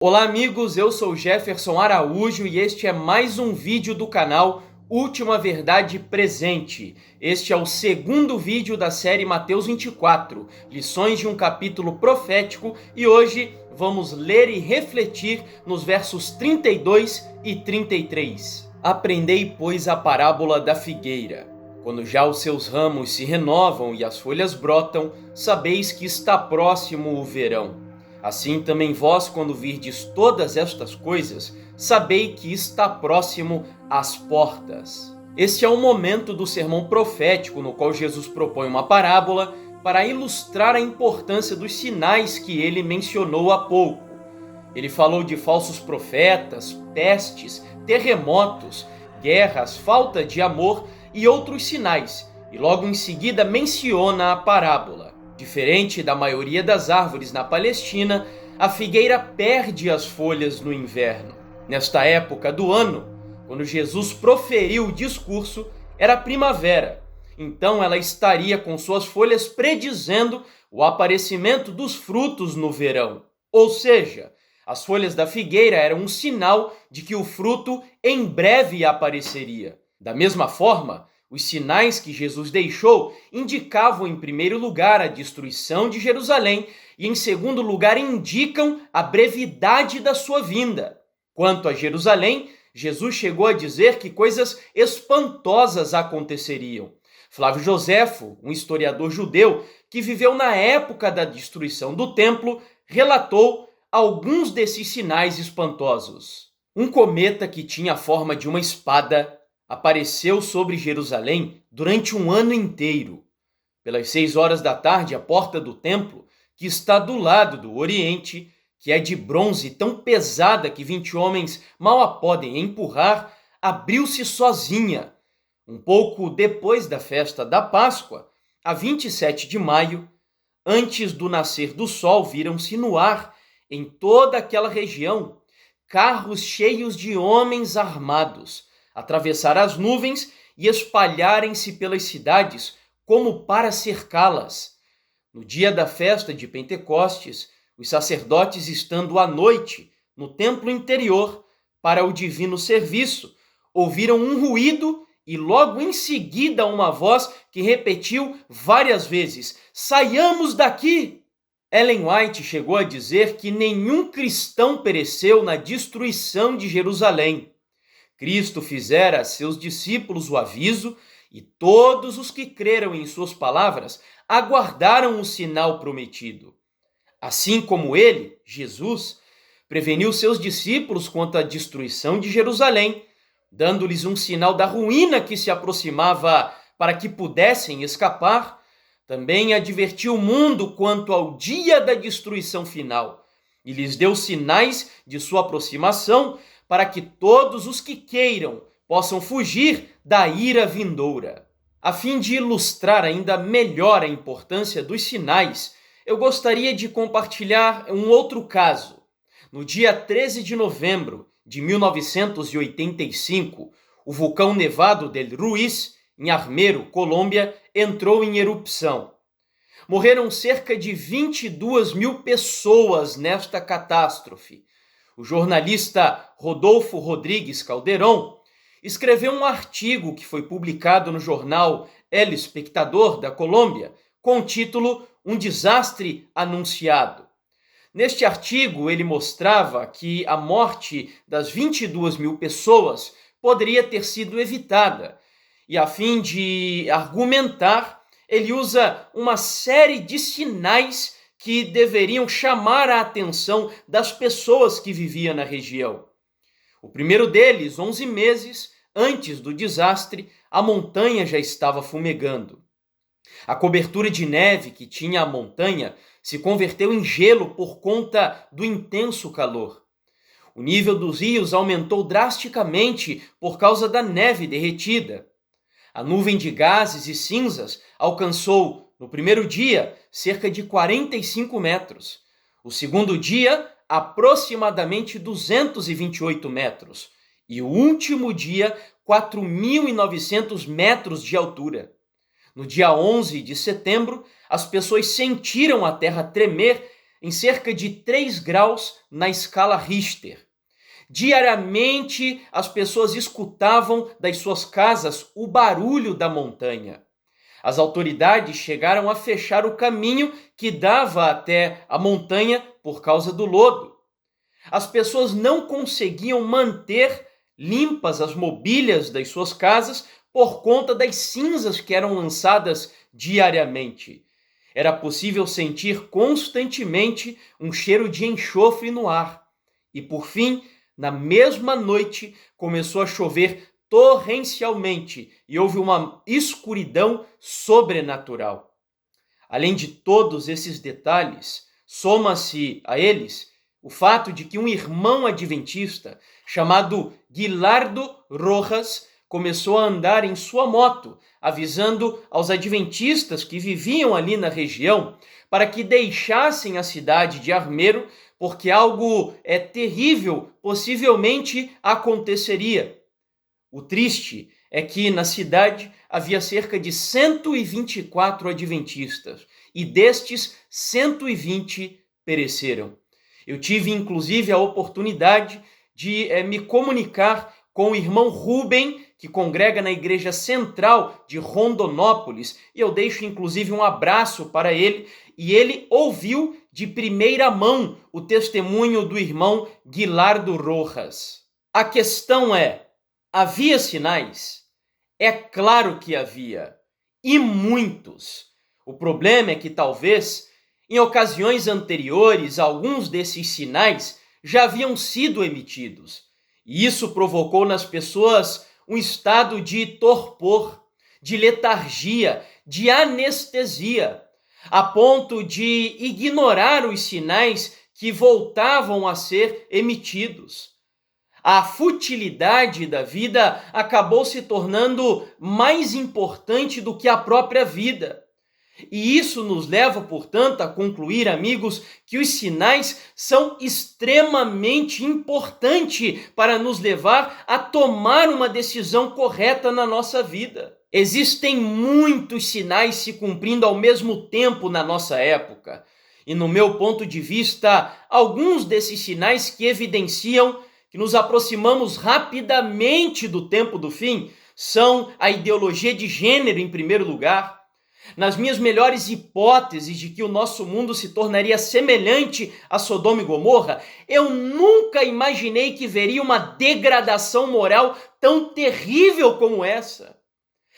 Olá amigos, eu sou Jefferson Araújo e este é mais um vídeo do canal Última Verdade Presente. Este é o segundo vídeo da série Mateus 24, lições de um capítulo profético, e hoje vamos ler e refletir nos versos 32 e 33. Aprendei, pois, a parábola da figueira. Quando já os seus ramos se renovam e as folhas brotam, sabeis que está próximo o verão. Assim também vós, quando virdes todas estas coisas, sabei que está próximo às portas. Este é o momento do sermão profético no qual Jesus propõe uma parábola para ilustrar a importância dos sinais que ele mencionou há pouco. Ele falou de falsos profetas, pestes, terremotos, guerras, falta de amor e outros sinais, e logo em seguida menciona a parábola. Diferente da maioria das árvores na Palestina, a figueira perde as folhas no inverno. Nesta época do ano, quando Jesus proferiu o discurso, era primavera. Então ela estaria com suas folhas predizendo o aparecimento dos frutos no verão. Ou seja, as folhas da figueira eram um sinal de que o fruto em breve apareceria. Da mesma forma, os sinais que Jesus deixou indicavam, em primeiro lugar, a destruição de Jerusalém e, em segundo lugar, indicam a brevidade da sua vinda. Quanto a Jerusalém, Jesus chegou a dizer que coisas espantosas aconteceriam. Flávio Joséfo, um historiador judeu que viveu na época da destruição do templo, relatou alguns desses sinais espantosos. Um cometa que tinha a forma de uma espada apareceu sobre Jerusalém durante um ano inteiro. Pelas 6 horas da tarde, a porta do templo, que está do lado do Oriente, que é de bronze tão pesada que 20 homens mal a podem empurrar, abriu-se sozinha. Um pouco depois da festa da Páscoa, a 27 de maio, antes do nascer do sol, viram-se no ar, em toda aquela região, carros cheios de homens armados, atravessar as nuvens e espalharem-se pelas cidades como para cercá-las. No dia da festa de Pentecostes, os sacerdotes, estando à noite no templo interior para o divino serviço, ouviram um ruído e logo em seguida uma voz que repetiu várias vezes: "Saiamos daqui!" Ellen White chegou a dizer que nenhum cristão pereceu na destruição de Jerusalém. Cristo fizera a seus discípulos o aviso, e todos os que creram em suas palavras aguardaram o sinal prometido. Assim como ele, Jesus, preveniu seus discípulos contra a destruição de Jerusalém, dando-lhes um sinal da ruína que se aproximava para que pudessem escapar, também advertiu o mundo quanto ao dia da destruição final e lhes deu sinais de sua aproximação, para que todos os que queiram possam fugir da ira vindoura. A fim de ilustrar ainda melhor a importância dos sinais, eu gostaria de compartilhar um outro caso. No dia 13 de novembro de 1985, o vulcão Nevado del Ruiz, em Armero, Colômbia, entrou em erupção. Morreram cerca de 22 mil pessoas nesta catástrofe. O jornalista Rodolfo Rodrigues Calderón escreveu um artigo que foi publicado no jornal El Espectador da Colômbia, com o título "Um desastre anunciado". Neste artigo, ele mostrava que a morte das 22 mil pessoas poderia ter sido evitada, e a fim de argumentar, ele usa uma série de sinais que deveriam chamar a atenção das pessoas que viviam na região. O primeiro deles, 11 meses antes do desastre, a montanha já estava fumegando. A cobertura de neve que tinha a montanha se converteu em gelo por conta do intenso calor. O nível dos rios aumentou drasticamente por causa da neve derretida. A nuvem de gases e cinzas alcançou, no primeiro dia, cerca de 45 metros. O segundo dia, aproximadamente 228 metros. E o último dia, 4.900 metros de altura. No dia 11 de setembro, as pessoas sentiram a terra tremer em cerca de 3 graus na escala Richter. Diariamente, as pessoas escutavam das suas casas o barulho da montanha. As autoridades chegaram a fechar o caminho que dava até a montanha por causa do lodo. As pessoas não conseguiam manter limpas as mobílias das suas casas por conta das cinzas que eram lançadas diariamente. Era possível sentir constantemente um cheiro de enxofre no ar. E por fim, na mesma noite, começou a chover torrencialmente e houve uma escuridão sobrenatural. Além de todos esses detalhes, soma-se a eles o fato de que um irmão adventista chamado Guilardo Rojas começou a andar em sua moto, avisando aos adventistas que viviam ali na região para que deixassem a cidade de Armeiro, porque algo terrível possivelmente aconteceria. O triste é que na cidade havia cerca de 124 adventistas e destes 120 pereceram. Eu tive inclusive a oportunidade de me comunicar com o irmão Rubem, que congrega na Igreja Central de Rondonópolis, e eu deixo inclusive um abraço para ele, e ele ouviu de primeira mão o testemunho do irmão Guilardo Rojas. A questão é: havia sinais? É claro que havia, e muitos. O problema é que talvez, em ocasiões anteriores, alguns desses sinais já haviam sido emitidos. E isso provocou nas pessoas um estado de torpor, de letargia, de anestesia, a ponto de ignorar os sinais que voltavam a ser emitidos. A futilidade da vida acabou se tornando mais importante do que a própria vida. E isso nos leva, portanto, a concluir, amigos, que os sinais são extremamente importantes para nos levar a tomar uma decisão correta na nossa vida. Existem muitos sinais se cumprindo ao mesmo tempo na nossa época. E no meu ponto de vista, alguns desses sinais que evidenciam que nos aproximamos rapidamente do tempo do fim são a ideologia de gênero, em primeiro lugar. Nas minhas melhores hipóteses de que o nosso mundo se tornaria semelhante a Sodoma e Gomorra, eu nunca imaginei que veria uma degradação moral tão terrível como essa.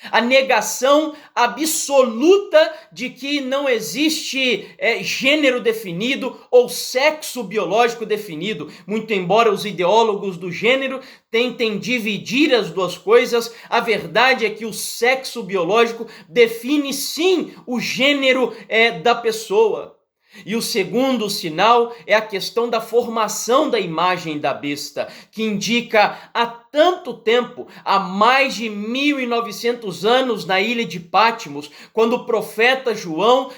A negação absoluta de que não existe gênero definido ou sexo biológico definido, muito embora os ideólogos do gênero tentem dividir as duas coisas, a verdade é que o sexo biológico define sim o gênero da pessoa. E o segundo sinal é a questão da formação da imagem da besta, que indica há tanto tempo, há mais de 1900 anos na ilha de Patmos, quando o profeta João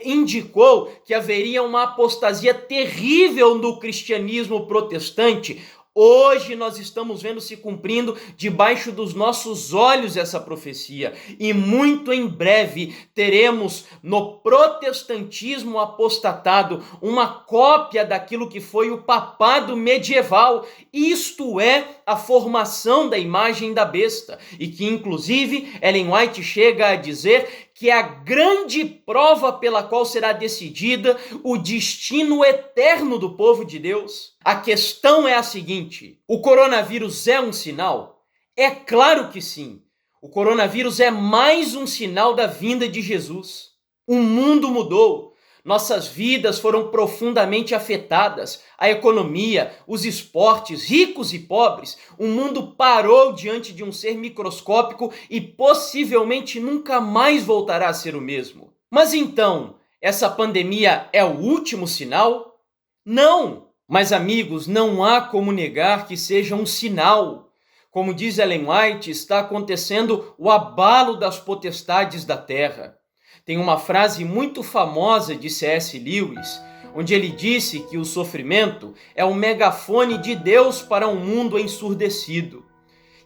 indicou que haveria uma apostasia terrível no cristianismo protestante. Hoje nós estamos vendo se cumprindo debaixo dos nossos olhos essa profecia, e muito em breve teremos no protestantismo apostatado uma cópia daquilo que foi o papado medieval, isto é, a formação da imagem da besta, e que inclusive Ellen White chega a dizer que é a grande prova pela qual será decidida o destino eterno do povo de Deus. A questão é a seguinte: o coronavírus é um sinal? É claro que sim. O coronavírus é mais um sinal da vinda de Jesus. O mundo mudou. Nossas vidas foram profundamente afetadas, a economia, os esportes, ricos e pobres. O mundo parou diante de um ser microscópico e possivelmente nunca mais voltará a ser o mesmo. Mas então, essa pandemia é o último sinal? Não! Mas amigos, não há como negar que seja um sinal. Como diz Ellen White, está acontecendo o abalo das potestades da terra. Tem uma frase muito famosa de C.S. Lewis, onde ele disse que o sofrimento é o megafone de Deus para um mundo ensurdecido.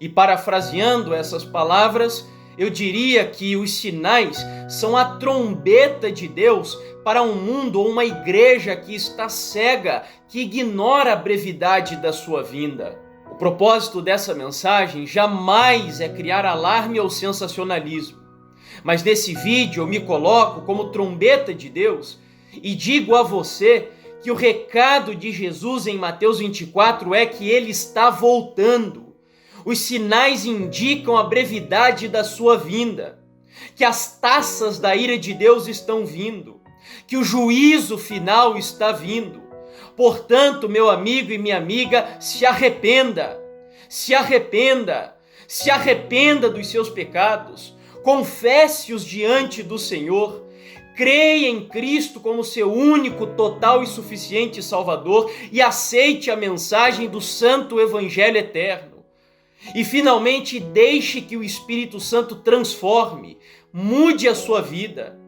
E parafraseando essas palavras, Eu diria que os sinais são a trombeta de Deus para um mundo ou uma igreja que está cega, que ignora a brevidade da sua vinda. O propósito dessa mensagem jamais é criar alarme ou sensacionalismo. Mas nesse vídeo eu me coloco como trombeta de Deus e digo a você que o recado de Jesus em Mateus 24 é que ele está voltando. Os sinais indicam a brevidade da sua vinda, que as taças da ira de Deus estão vindo, que o juízo final está vindo. Portanto, meu amigo e minha amiga, se arrependa, se arrependa, se arrependa dos seus pecados, confesse-os diante do Senhor, creia em Cristo como seu único, total e suficiente Salvador e aceite a mensagem do Santo Evangelho Eterno. E finalmente deixe que o Espírito Santo transforme, mude a sua vida.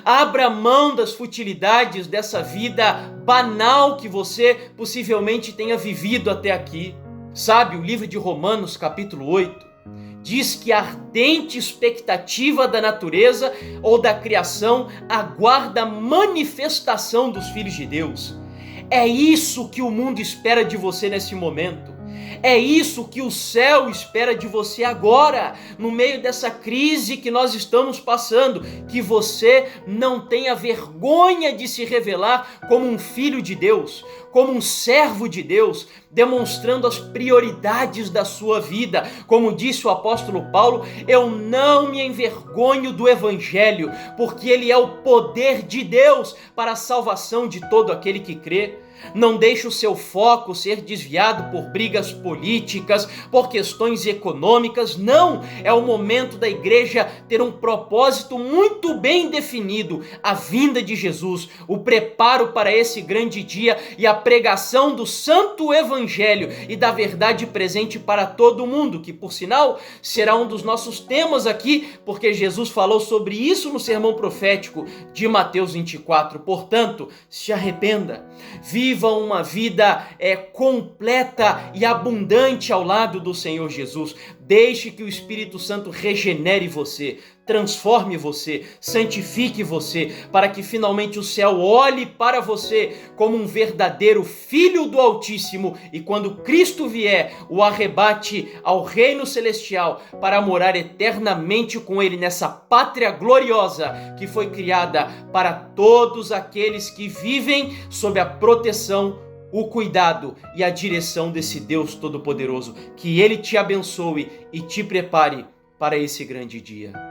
Abra mão das futilidades dessa vida banal que você possivelmente tenha vivido até aqui. Sabe, o livro de Romanos, capítulo 8, diz que a ardente expectativa da natureza ou da criação aguarda a manifestação dos filhos de Deus. É isso que o mundo espera de você nesse momento. É isso que o céu espera de você agora, no meio dessa crise que nós estamos passando, que você não tenha vergonha de se revelar como um filho de Deus, como um servo de Deus, demonstrando as prioridades da sua vida. Como disse o apóstolo Paulo, eu não me envergonho do Evangelho, porque ele é o poder de Deus para a salvação de todo aquele que crê. Não deixe o seu foco ser desviado por brigas políticas, por questões econômicas. Não, é o momento da igreja ter um propósito muito bem definido: a vinda de Jesus, o preparo para esse grande dia e a pregação do santo evangelho e da verdade presente para todo mundo, que por sinal será um dos nossos temas aqui, porque Jesus falou sobre isso no sermão profético de Mateus 24. Portanto, se arrependa, viva uma vida completa e abundante ao lado do Senhor Jesus. Deixe que o Espírito Santo regenere você, transforme você, santifique você, para que finalmente o céu olhe para você como um verdadeiro filho do Altíssimo e quando Cristo vier, o arrebate ao reino celestial para morar eternamente com ele nessa pátria gloriosa que foi criada para todos aqueles que vivem sob a proteção, o cuidado e a direção desse Deus Todo-Poderoso. Que ele te abençoe e te prepare para esse grande dia.